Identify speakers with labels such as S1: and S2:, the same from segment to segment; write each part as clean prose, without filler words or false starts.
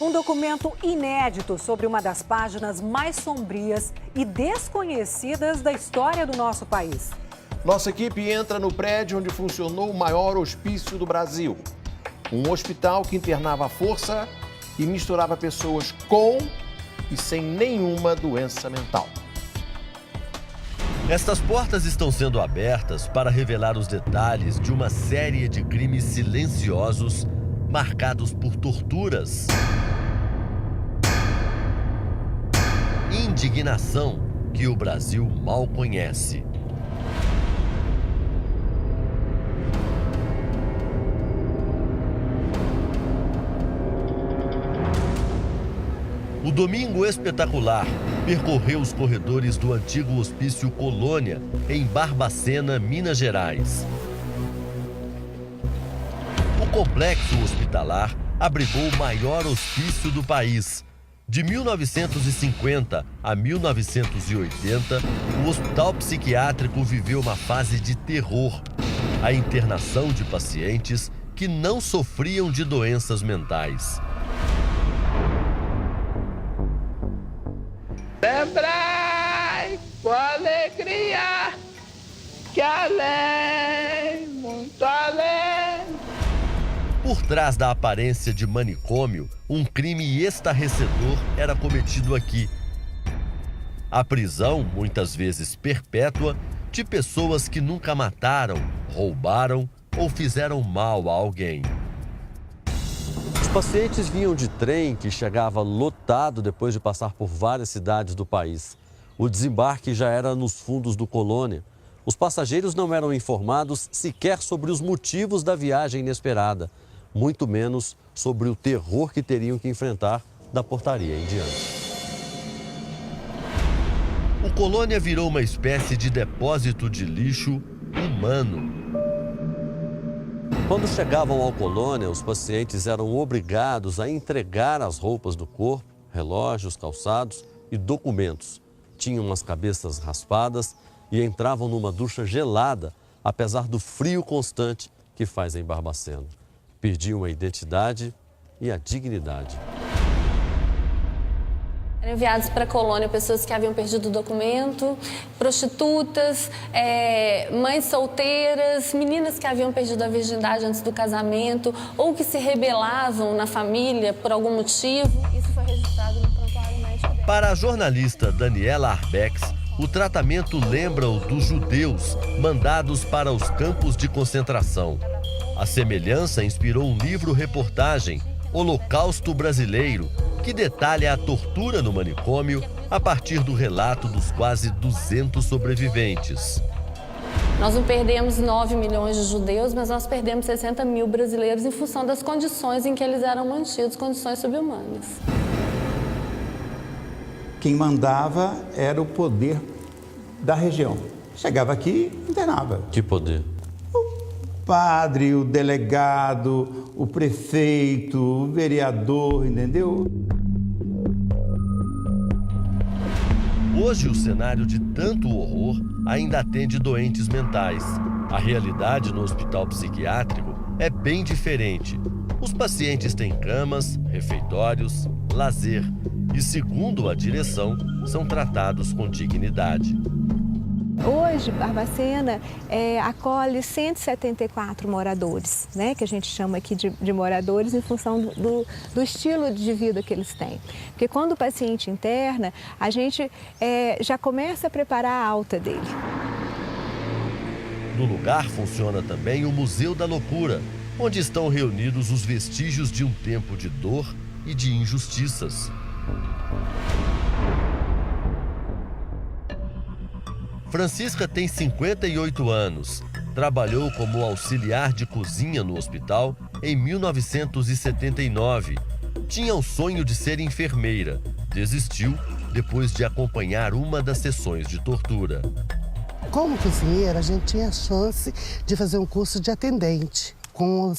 S1: Um documento inédito sobre uma das páginas mais sombrias e desconhecidas da história do nosso país.
S2: Nossa equipe entra no prédio onde funcionou o maior hospício do Brasil. Um hospital que internava à força e misturava pessoas com e sem nenhuma doença mental.
S3: Estas portas estão sendo abertas para revelar os detalhes de uma série de crimes silenciosos marcados por torturas, indignação que o Brasil mal conhece. O Domingo Espetacular percorreu os corredores do antigo hospício Colônia, em Barbacena, Minas Gerais. O complexo hospitalar abrigou o maior hospício do país. De 1950 a 1980, o hospital psiquiátrico viveu uma fase de terror. A internação de pacientes que não sofriam de doenças mentais.
S4: Lembrai com alegria que além, muito além.
S3: Por trás da aparência de manicômio, um crime estarrecedor era cometido aqui. A prisão, muitas vezes perpétua, de pessoas que nunca mataram, roubaram ou fizeram mal a alguém. Os pacientes vinham de trem que chegava lotado depois de passar por várias cidades do país. O desembarque já era nos fundos do Colônia. Os passageiros não eram informados sequer sobre os motivos da viagem inesperada, muito menos sobre o terror que teriam que enfrentar da portaria em diante. O Colônia virou uma espécie de depósito de lixo humano. Quando chegavam ao Colônia, os pacientes eram obrigados a entregar as roupas do corpo, relógios, calçados e documentos. Tinham as cabeças raspadas e entravam numa ducha gelada, apesar do frio constante que faz em Barbacena. Perdiam a identidade e a dignidade.
S5: Eram enviados para a colônia pessoas que haviam perdido o documento, prostitutas, mães solteiras, meninas que haviam perdido a virgindade antes do casamento ou que se rebelavam na família por algum motivo. Isso foi registrado no prontuário médico dela.
S3: Para a jornalista Daniela Arbex, o tratamento lembra o dos judeus mandados para os campos de concentração. A semelhança inspirou um livro-reportagem, Holocausto Brasileiro, que detalha a tortura no manicômio a partir do relato dos quase 200 sobreviventes.
S5: Nós não perdemos 9 milhões de judeus, mas nós perdemos 60 mil brasileiros em função das condições em que eles eram mantidos, condições subhumanas.
S6: Quem mandava era o poder da região. Chegava aqui, internava.
S3: Que poder?
S6: O padre, o delegado, o prefeito, o vereador, entendeu?
S3: Hoje, o cenário de tanto horror ainda atende doentes mentais. A realidade no hospital psiquiátrico é bem diferente. Os pacientes têm camas, refeitórios, lazer e, segundo a direção, são tratados com dignidade.
S7: Hoje, Barbacena acolhe 174 moradores, né, que a gente chama aqui de moradores em função do estilo de vida que eles têm. Porque quando o paciente interna, a gente já começa a preparar a alta dele.
S3: No lugar funciona também o Museu da Loucura, onde estão reunidos os vestígios de um tempo de dor e de injustiças. Francisca tem 58 anos. Trabalhou como auxiliar de cozinha no hospital em 1979. Tinha o sonho de ser enfermeira. Desistiu depois de acompanhar uma das sessões de tortura.
S8: Como cozinheira, a gente tinha a chance de fazer um curso de atendente. com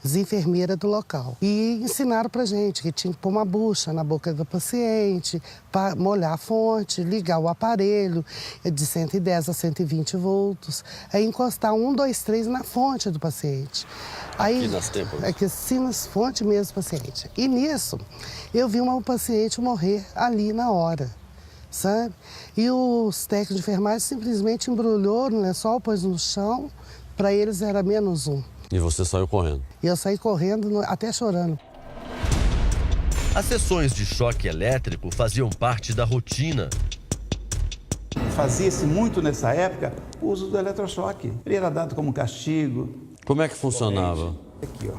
S8: as enfermeiras do local. E ensinaram pra gente que tinha que pôr uma bucha na boca do paciente, para molhar a fonte, ligar o aparelho de 110 a 120 volts, aí encostar 1, 2, 3 na fonte do paciente. Aí,
S3: aqui nas têmporas?
S8: Aqui assim nas fontes mesmo do paciente. E nisso, eu vi uma paciente morrer ali na hora, sabe? E os técnicos de enfermagem simplesmente embrulhou no lençol, pôs no chão, para eles era -1.
S3: E você saiu correndo?
S8: E eu saí correndo, até chorando.
S3: As sessões de choque elétrico faziam parte da rotina.
S6: Fazia-se muito nessa época o uso do eletrochoque. Ele era dado como castigo.
S3: Como é que funcionava?
S6: Aqui, ó.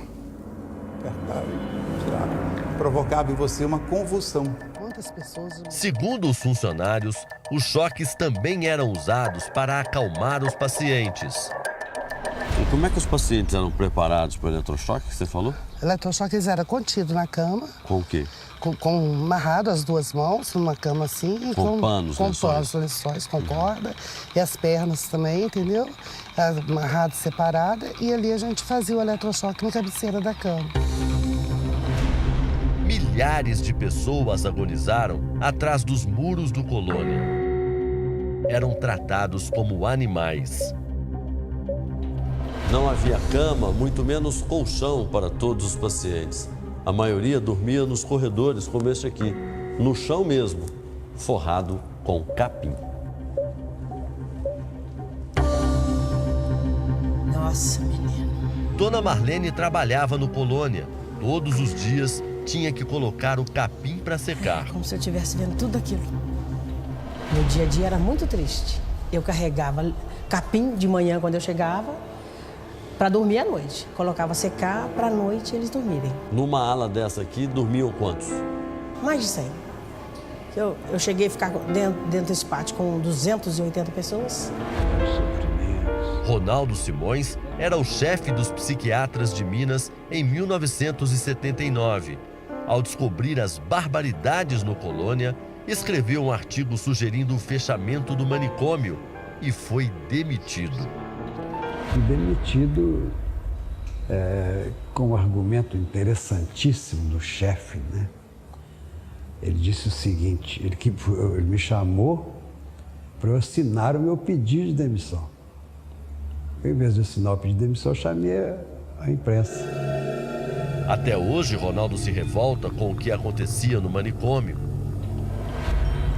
S6: Apertava e tirava. Provocava em você uma convulsão.
S8: Quantas pessoas...
S3: Segundo os funcionários, os choques também eram usados para acalmar os pacientes. E como é que os pacientes eram preparados para o eletrochoque, que você falou?
S8: O eletrochoque eles era contido na cama.
S3: Com o quê?
S8: Com amarrado as duas mãos numa cama assim.
S3: Com panos,
S8: lençóis, com corda. E as pernas também, entendeu? Amarrado, separada. E ali a gente fazia o eletrochoque na cabeceira da cama.
S3: Milhares de pessoas agonizaram atrás dos muros do Colônia. Eram tratados como animais. Não havia cama, muito menos colchão para todos os pacientes. A maioria dormia nos corredores, como este aqui, no chão mesmo, forrado com capim.
S9: Nossa, menino.
S3: Dona Marlene trabalhava no Colônia. Todos os dias tinha que colocar o capim para secar.
S9: Como se eu estivesse vendo tudo aquilo. Meu dia a dia era muito triste. Eu carregava capim de manhã quando eu chegava, para dormir à noite. Colocava secar para à noite eles dormirem.
S3: Numa ala dessa aqui, dormiam quantos?
S9: Mais de 100. Eu cheguei a ficar dentro desse pátio com 280 pessoas.
S3: Ronaldo Simões era o chefe dos psiquiatras de Minas em 1979. Ao descobrir as barbaridades no Colônia, escreveu um artigo sugerindo o fechamento do manicômio e foi demitido.
S10: Demitido com um argumento interessantíssimo do chefe, né? Ele disse o seguinte, ele me chamou para eu assinar o meu pedido de demissão. Em vez de assinar o pedido de demissão, eu chamei a imprensa.
S3: Até hoje, Ronaldo se revolta com o que acontecia no manicômio.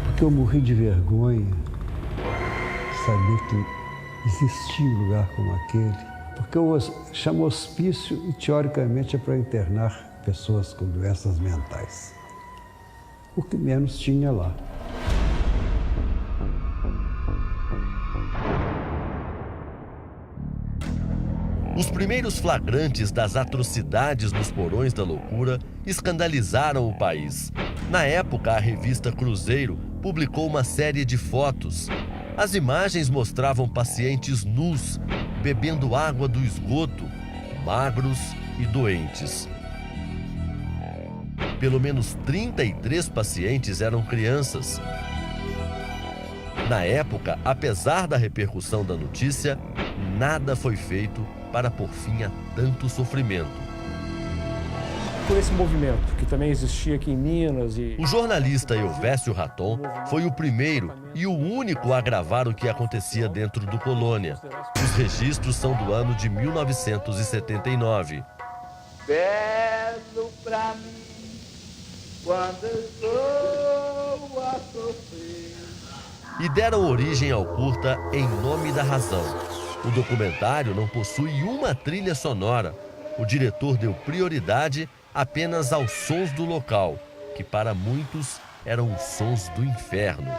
S10: Porque eu morri de vergonha de saber que existia um lugar como aquele. Porque eu chamo hospício e, teoricamente, é para internar pessoas com doenças mentais. O que menos tinha lá.
S3: Os primeiros flagrantes das atrocidades nos porões da loucura escandalizaram o país. Na época, a revista Cruzeiro publicou uma série de fotos. As imagens mostravam pacientes nus, bebendo água do esgoto, magros e doentes. Pelo menos 33 pacientes eram crianças. Na época, apesar da repercussão da notícia, nada foi feito para pôr fim a tanto sofrimento.
S11: Por esse movimento que também existia aqui em Minas e...
S3: O jornalista Elvésio Raton foi o primeiro e o único a gravar o que acontecia dentro do Colônia. Os registros são do ano de 1979.
S4: Peço pra mim quando estou a sofrer.
S3: E deram origem ao curta Em Nome da Razão. O documentário não possui uma trilha sonora. O diretor deu prioridade apenas aos sons do local, que para muitos eram os sons do inferno.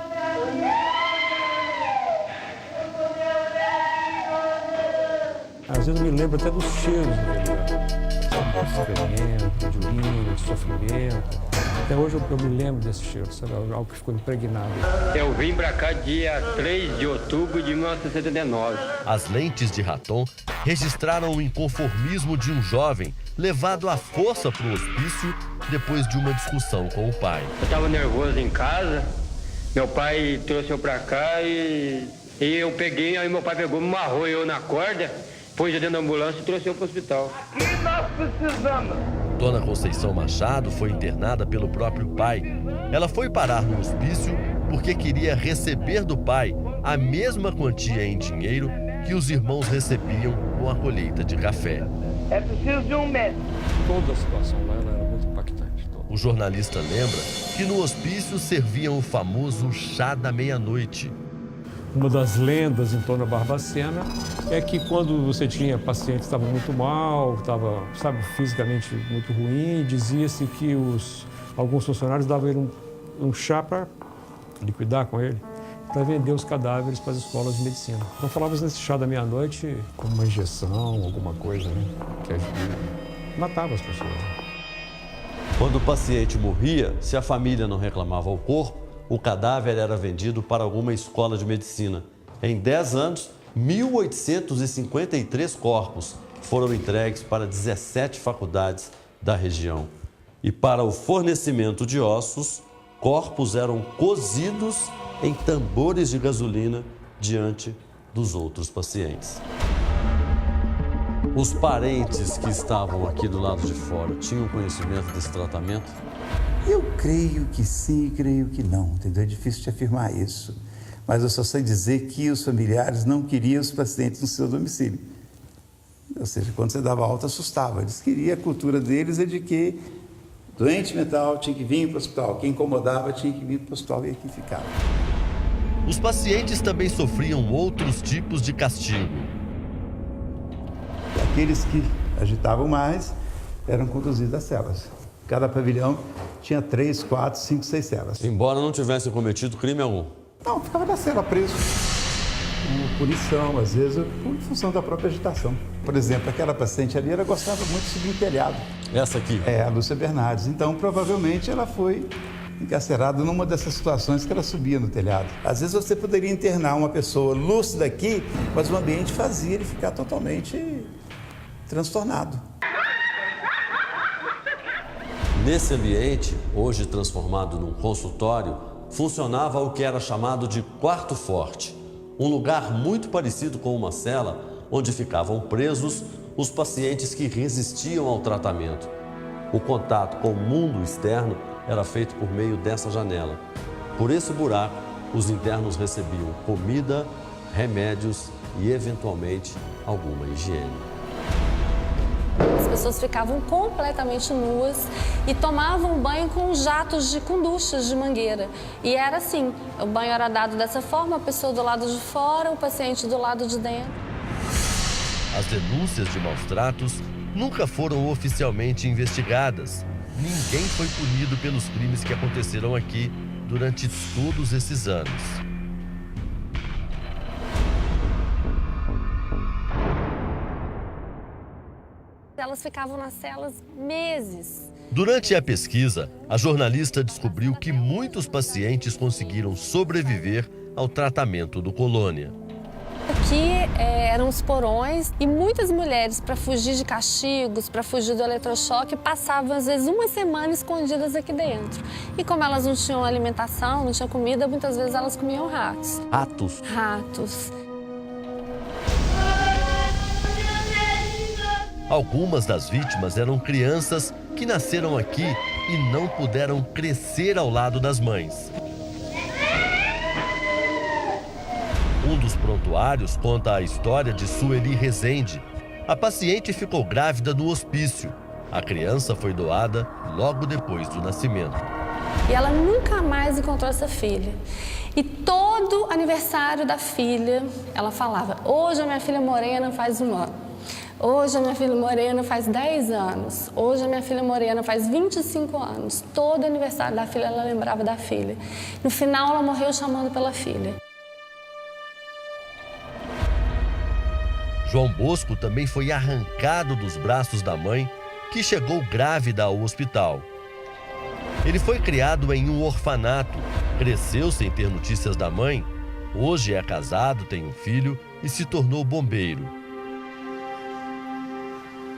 S11: Às vezes eu me lembro até dos cheiros de urina, de sofrimento. Até hoje eu me lembro desse cheiro, sabe? Algo que ficou impregnado.
S12: Eu vim pra cá dia 3 de outubro de 1979.
S3: As lentes de Raton registraram o inconformismo de um jovem levado à força para o hospício depois de uma discussão com o pai.
S12: Eu estava nervoso em casa, meu pai trouxe eu pra cá e eu peguei, aí meu pai pegou, me amarrou eu na corda, pôs dentro da ambulância e trouxe para o hospital.
S4: Aqui nós precisamos.
S3: Dona Conceição Machado foi internada pelo próprio pai. Ela foi parar no hospício porque queria receber do pai a mesma quantia em dinheiro que os irmãos recebiam com a colheita de café.
S4: É preciso de um médico.
S11: Toda a situação lá era muito impactante.
S3: O jornalista lembra que no hospício serviam o famoso chá da meia-noite.
S11: Uma das lendas em torno da Barbacena é que quando você tinha pacientes que estavam muito mal, estava, fisicamente muito ruim, dizia-se que alguns funcionários davam ele um chá para liquidar com ele, para vender os cadáveres para as escolas de medicina. Então falava nesse chá da meia-noite como uma injeção, alguma coisa, né, que matava as pessoas.
S3: Quando o paciente morria, se a família não reclamava ao corpo, o cadáver era vendido para alguma escola de medicina. Em 10 anos, 1.853 corpos foram entregues para 17 faculdades da região. E para o fornecimento de ossos, corpos eram cozidos em tambores de gasolina diante dos outros pacientes. Os parentes que estavam aqui do lado de fora tinham conhecimento desse tratamento?
S6: Eu creio que sim e creio que não, entendeu? É difícil de afirmar isso. Mas eu só sei dizer que os familiares não queriam os pacientes no seu domicílio. Ou seja, quando você dava alta, assustava. Eles queriam, a cultura deles é de que doente mental tinha que vir para o hospital, quem incomodava tinha que vir para o hospital e aqui ficava.
S3: Os pacientes também sofriam outros tipos de castigo.
S6: Aqueles que agitavam mais eram conduzidos às celas. Cada pavilhão tinha 3, 4, 5, 6 celas.
S3: Embora não tivessem cometido crime algum?
S6: Não, ficava na cela preso. Por punição, às vezes, por função da própria agitação. Por exemplo, aquela paciente ali, ela gostava muito de subir em telhado.
S3: Essa aqui?
S6: É, a Lúcia Bernardes. Então, provavelmente, ela foi encarcerada numa dessas situações que ela subia no telhado. Às vezes, você poderia internar uma pessoa lúcida aqui, mas o ambiente fazia ele ficar totalmente transtornado.
S3: Nesse ambiente, hoje transformado num consultório, funcionava o que era chamado de quarto forte, um lugar muito parecido com uma cela onde ficavam presos os pacientes que resistiam ao tratamento. O contato com o mundo externo era feito por meio dessa janela. Por esse buraco, os internos recebiam comida, remédios e, eventualmente, alguma higiene.
S5: As pessoas ficavam completamente nuas e tomavam banho com jatos com duchas de mangueira. E era assim, o banho era dado dessa forma, a pessoa do lado de fora, o paciente do lado de dentro.
S3: As denúncias de maus-tratos nunca foram oficialmente investigadas. Ninguém foi punido pelos crimes que aconteceram aqui durante todos esses anos.
S5: Elas ficavam nas celas meses.
S3: Durante a pesquisa, a jornalista descobriu que muitos pacientes conseguiram sobreviver ao tratamento do Colônia.
S5: Aqui eram os porões e muitas mulheres, para fugir de castigos, para fugir do eletrochoque, passavam às vezes uma semana escondidas aqui dentro. E como elas não tinham alimentação, não tinham comida, muitas vezes elas comiam ratos.
S3: Ratos?
S5: Ratos.
S3: Algumas das vítimas eram crianças que nasceram aqui e não puderam crescer ao lado das mães. Um dos prontuários conta a história de Sueli Rezende. A paciente ficou grávida no hospício. A criança foi doada logo depois do nascimento.
S5: E ela nunca mais encontrou essa filha. E todo aniversário da filha, ela falava: hoje a minha filha morena faz 1 ano. Hoje a minha filha morena faz 10 anos. Hoje a minha filha morena faz 25 anos. Todo aniversário da filha ela lembrava da filha. No final ela morreu chamando pela filha.
S3: João Bosco também foi arrancado dos braços da mãe, que chegou grávida ao hospital. Ele foi criado em um orfanato, cresceu sem ter notícias da mãe, hoje é casado, tem um filho e se tornou bombeiro.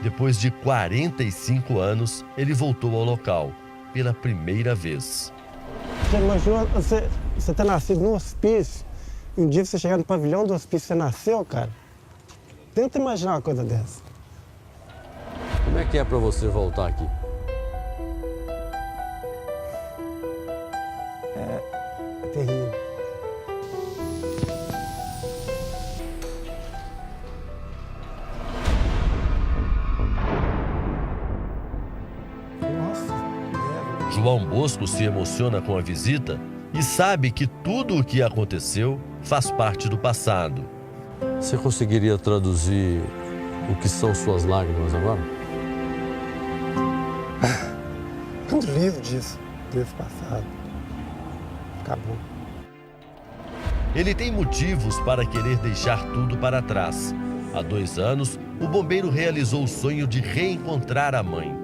S3: Depois de 45 anos, ele voltou ao local, pela primeira vez.
S13: Você imagina você ter nascido no hospício, e um dia você chegar no pavilhão do hospício, você nasceu, cara? Tenta imaginar uma coisa dessa.
S3: Como é que é para você voltar aqui?
S13: É terrível.
S3: João Bosco se emociona com a visita e sabe que tudo o que aconteceu faz parte do passado. Você conseguiria traduzir o que são suas lágrimas agora?
S13: Muito livre disso, desse passado. Acabou.
S3: Ele tem motivos para querer deixar tudo para trás. Há 2 anos, o bombeiro realizou o sonho de reencontrar a mãe.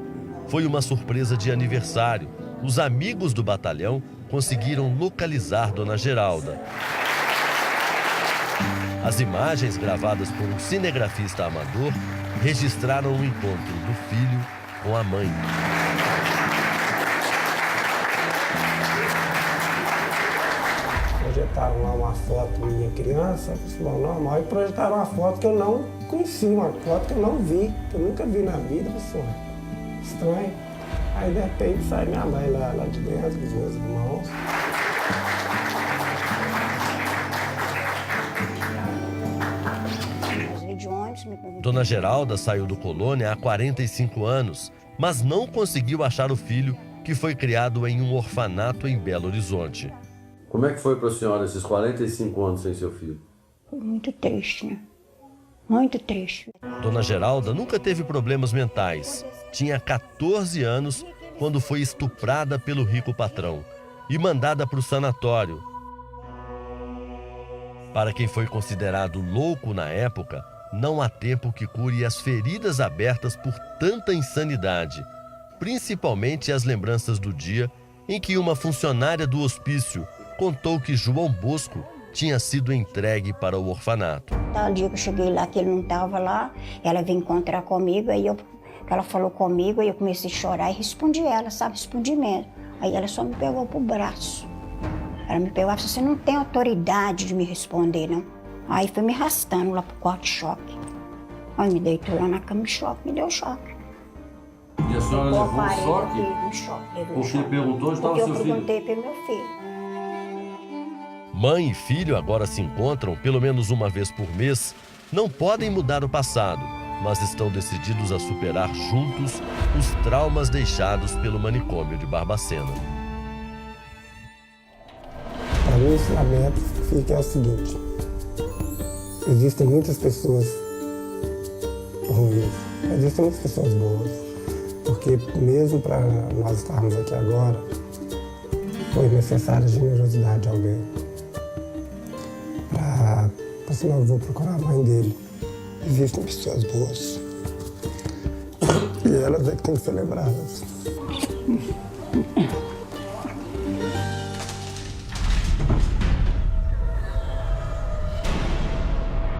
S3: Foi uma surpresa de aniversário. Os amigos do batalhão conseguiram localizar Dona Geralda. As imagens gravadas por um cinegrafista amador registraram o encontro do filho com a mãe.
S13: Projetaram lá uma foto minha criança, pessoal normal, e projetaram uma foto que eu não conhecia, uma foto que eu não vi, que eu nunca vi na vida, pessoal. Estranho. Aí de repente sai minha mãe lá de dentro, com os meus irmãos.
S3: Dona Geralda saiu do Colônia há 45 anos, mas não conseguiu achar o filho, que foi criado em um orfanato em Belo Horizonte. Como é que foi para a senhora esses 45 anos sem seu filho?
S14: Foi muito triste, né? Muito triste.
S3: Dona Geralda nunca teve problemas mentais. Tinha 14 anos quando foi estuprada pelo rico patrão e mandada para o sanatório. Para quem foi considerado louco na época, não há tempo que cure as feridas abertas por tanta insanidade, principalmente as lembranças do dia em que uma funcionária do hospício contou que João Bosco tinha sido entregue para o orfanato.
S14: Tal dia que eu cheguei lá, que ele não estava lá, ela veio encontrar comigo, aí ela falou comigo, aí eu comecei a chorar e respondi ela, sabe, respondi mesmo. Aí ela só me pegou pro braço. Ela me pegou e falou, você não tem autoridade de me responder, não. Aí foi me arrastando lá pro quarto de choque. Aí me deitou lá na cama de choque, me deu choque.
S3: E a senhora levou um choque?
S14: Um choque.
S3: Porque perguntou onde estava seu filho?
S14: Porque eu perguntei pro meu filho.
S3: Mãe e filho agora se encontram pelo menos uma vez por mês. Não podem mudar o passado, mas estão decididos a superar juntos os traumas deixados pelo manicômio de Barbacena.
S13: Para mim, o ensinamento fica é o seguinte: existem muitas pessoas ruins, existem muitas pessoas boas, porque mesmo para nós estarmos aqui agora, foi necessária a generosidade de alguém. Senão eu vou procurar a mãe dele. Existem pessoas boas. E elas é que têm que ser lembradas.